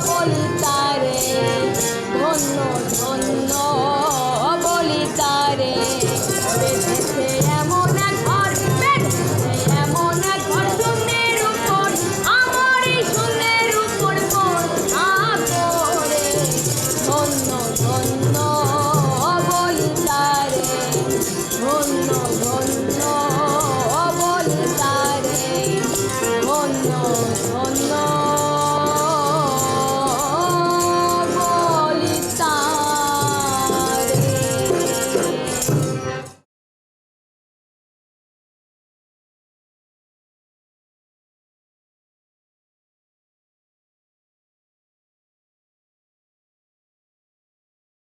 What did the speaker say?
বলি তারে, ধন্য ধন্য বলি তারে। বেঁধেছে এমন এক ঘর, বেঁধেছে এমন এক ঘর শূন্যের উপর, আমার এই শূন্যের উপর বন্যা করে। ধন্য ধন্য বলি তারে, ধন্য ধন্য বলি তারে, ধন্য ধন্য